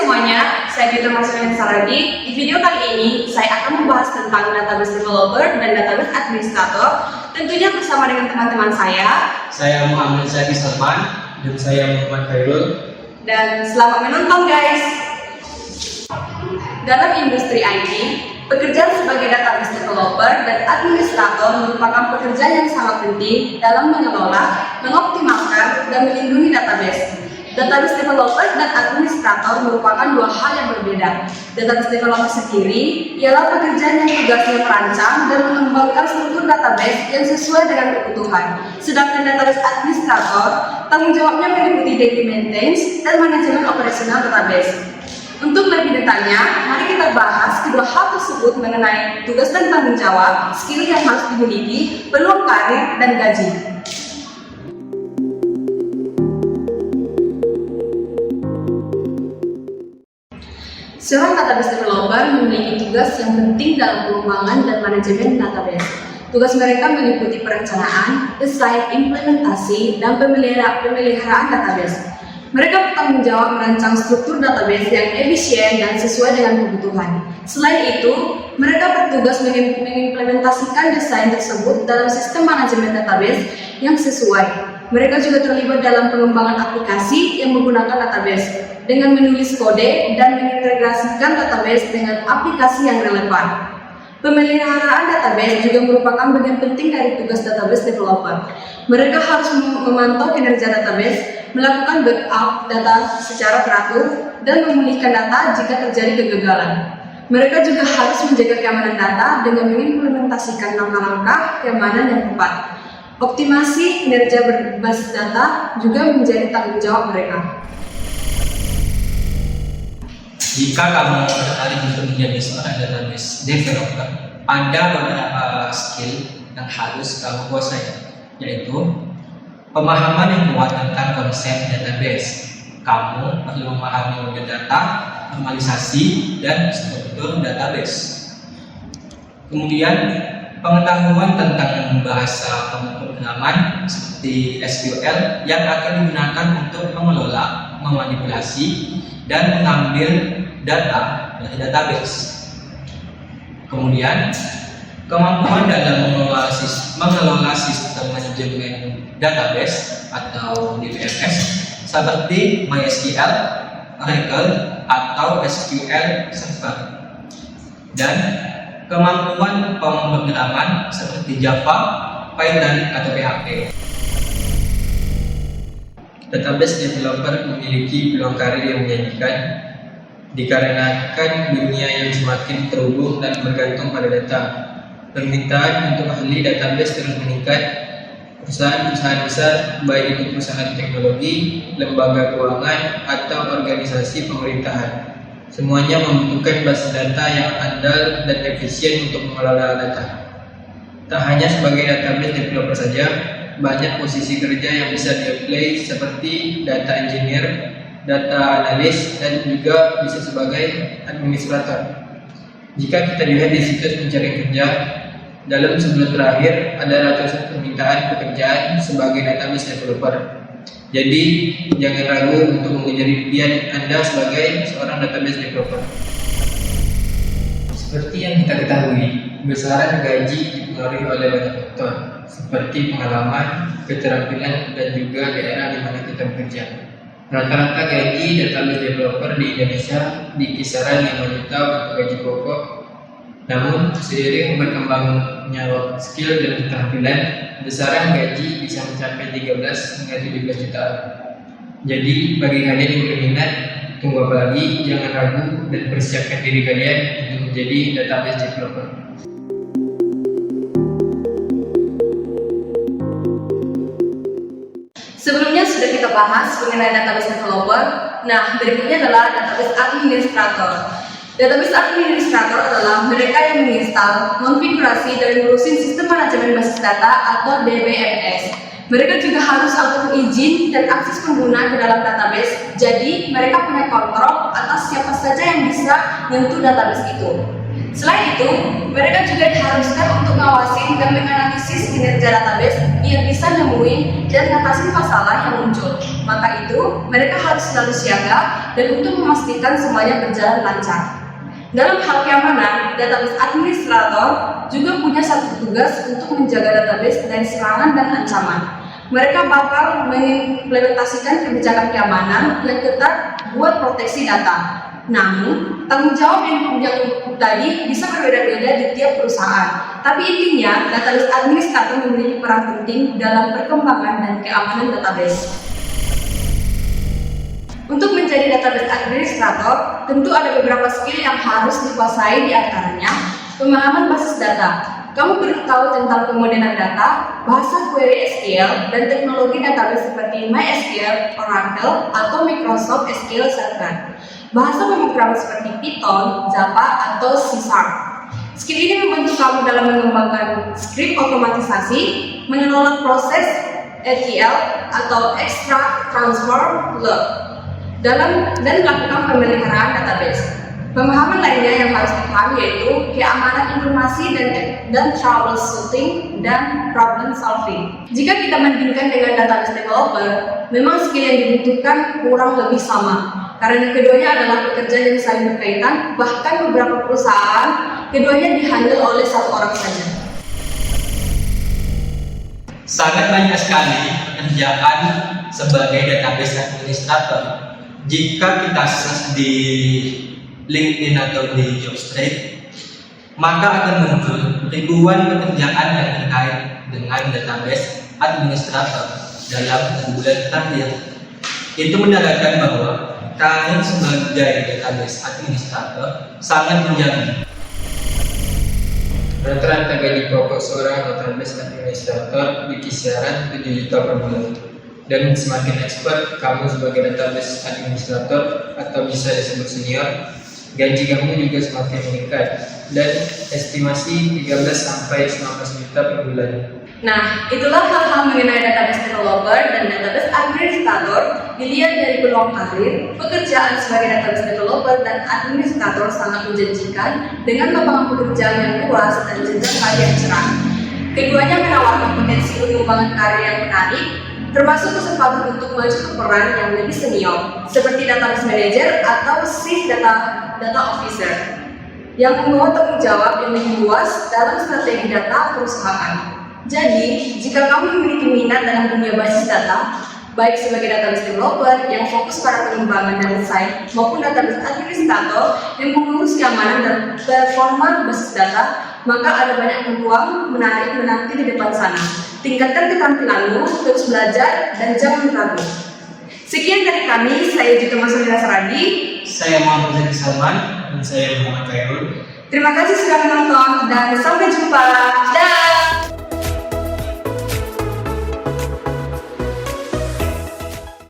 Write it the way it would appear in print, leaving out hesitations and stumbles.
semuanya, saya Dita Masudin Saragi. Di video kali ini, saya akan membahas tentang database developer dan database administrator, tentunya bersama dengan teman-teman saya. Saya Muhammad Zaki Salman dan saya Muhammad Khairul. Dan selamat menonton guys. Dalam industri IT, pekerjaan sebagai database developer dan administrator merupakan pekerjaan yang sangat penting dalam mengelola, mengoptimalkan, dan melindungi database. Database developer dan administrator merupakan dua hal yang berbeda. Database developer sendiri ialah pekerjaan yang tugasnya merancang dan mengembangkan struktur database yang sesuai dengan kebutuhan. Sedangkan database administrator tanggung jawabnya meliputi daily maintenance dan manajemen operasional database. Untuk lebih detailnya, mari kita bahas kedua hal tersebut mengenai tugas dan tanggung jawab, skill yang harus dimiliki, peluang karir, dan gaji. Seorang database developer memiliki tugas yang penting dalam pengembangan dan manajemen database. Tugas mereka meliputi perencanaan, desain, implementasi, dan pemeliharaan database. Mereka bertanggung jawab merancang struktur database yang efisien dan sesuai dengan kebutuhan. Selain itu, mereka bertugas mengimplementasikan desain tersebut dalam sistem manajemen database yang sesuai. Mereka juga terlibat dalam pengembangan aplikasi yang menggunakan database dengan menulis kode dan mengintegrasikan database dengan aplikasi yang relevan. Pemeliharaan database juga merupakan bagian penting dari tugas database developer. Mereka harus memantau kinerja database, melakukan backup data secara teratur, dan memulihkan data jika terjadi kegagalan. Mereka juga harus menjaga keamanan data dengan mengimplementasikan langkah-langkah keamanan yang tepat. Optimasi kinerja berbasis data juga menjadi tanggung jawab mereka. Jika kamu tertarik untuk menjadi seorang database developer, ada beberapa skill yang harus kamu kuasai, yaitu pemahaman yang kuat tentang konsep database. Kamu perlu memahami model data, normalisasi, dan struktur database. Kemudian, pengetahuan tentang bahasa pemrograman seperti SQL yang akan digunakan untuk mengelola, memanipulasi, dan mengambil data dari database. Kemudian, kemampuan dalam mengelola sistem manajemen database atau DBMS seperti MySQL, Oracle, atau SQL Server. Dan kemampuan pemrograman seperti Java, Python, atau PHP. Database developer memiliki peluang karir yang menjanjikan dikarenakan dunia yang semakin terhubung dan bergantung pada data. Permintaan untuk ahli database terus meningkat. Perusahaan-perusahaan besar, baik itu perusahaan teknologi, lembaga keuangan, atau organisasi pemerintahan, semuanya membutuhkan basis data yang andal dan efisien untuk mengelola data. Tak hanya sebagai database developer saja, banyak posisi kerja yang bisa di-apply seperti data engineer, data analis, dan juga bisa sebagai administrator. Jika kita lihat di situs pencarian kerja, dalam sebulan terakhir ada ratusan permintaan pekerjaan sebagai database developer. Jadi, jangan ragu untuk mengejar impian Anda sebagai seorang database developer. Seperti yang kita ketahui, besaran gaji dipengaruhi oleh banyak faktor, seperti pengalaman, keterampilan, dan juga daerah di mana kita bekerja. Rata-rata gaji database developer di Indonesia di kisaran 5 juta untuk gaji pokok. Namun, seiring berkembangnya skill dan keterampilan, besaran gaji bisa mencapai 13 hingga 17 juta. Jadi, bagi kalian yang berminat, tunggu apa lagi? Jangan ragu dan persiapkan diri kalian untuk menjadi database developer. Sebelumnya sudah kita bahas mengenai database developer. Nah, berikutnya adalah database administrator. Database administrator adalah mereka yang menginstal, konfigurasi, dan mengurusin sistem manajemen basis data atau DBMS. Mereka juga harus atur izin dan akses pengguna ke dalam database. Jadi, mereka punya kontrol atas siapa saja yang bisa menyentuh database itu. Selain itu, mereka juga diharuskan untuk ngawasin dan menganalisis kinerja database biar bisa nemuin dan ngatasin masalah yang muncul. Maka itu, mereka harus selalu siaga dan untuk memastikan semuanya berjalan lancar. Dalam hal keamanan, database administrator juga punya satu tugas untuk menjaga database dari serangan dan ancaman. Mereka bakal mengimplementasikan kebijakan keamanan yang ketat buat proteksi data. Namun, tanggung jawab yang tadi bisa berbeda-beda di tiap perusahaan. Tapi intinya, database administrator memiliki peran penting dalam perkembangan dan keamanan database. Untuk menjadi database administrator, tentu ada beberapa skill yang harus dikuasai, di antaranya pemahaman basis data. Kamu perlu tahu tentang pemodelan data, bahasa query SQL, dan teknologi database seperti MySQL, Oracle, atau Microsoft SQL Server. Bahasa pemrograman seperti Python, Java, atau C#. Skill ini membantu kamu dalam mengembangkan skrip otomatisasi, mengelola proses ETL atau extract, transform, load, dan melakukan pemeliharaan database. Pemahaman lainnya yang harus dipahami yaitu keamanan informasi dan troubleshooting dan problem solving. Jika kita bandingkan dengan database developer, memang skill yang dibutuhkan kurang lebih sama. Karena keduanya adalah pekerjaan yang saling berkaitan, bahkan beberapa perusahaan keduanya dihandle oleh satu orang saja. Sangat banyak sekali pekerjaan sebagai database administrator. Jika kita search di LinkedIn atau di Jobstreet, maka akan muncul ribuan pekerjaan yang terkait dengan database administrator dalam 1 bulan terakhir. Itu menandakan bahwa karir sebagai database administrator sangat menjanjikan. Rata-rata gaji pokok seorang database administrator di kisaran 7 juta per bulan. Dan semakin expert kamu sebagai database administrator atau bisa disebut senior, gaji kamu juga semakin meningkat dan estimasi 13 sampai 19 juta per bulan. Nah, itulah hal-hal mengenai database developer dan database administrator. Dilihat dari peluang karir, pekerjaan sebagai database developer dan administrator sangat menjanjikan dengan lapangan pekerjaan yang luas dan jenjang karir yang cerah. Keduanya menawarkan potensi pengembangan karir yang menarik, termasuk kesempatan untuk maju ke peran yang lebih senior, seperti database manager atau chief data officer, yang membawa tanggung jawab yang lebih luas dalam strategi data perusahaan. Jadi, jika kamu memiliki minat dalam dunia basis data, baik sebagai database developer yang fokus pada pengembangan dan insight, maupun database administrator yang mengurus keamanan dan performa basis data, maka ada banyak peluang menarik menanti di depan sana. Tingkatkan keterampilanmu, terus belajar, dan jangan ragu. Sekian dari kami, saya Juta Masulina Saradi. Saya Muhammad Zaki Salman dan saya Muhammad Khairul. Terima kasih sudah menonton dan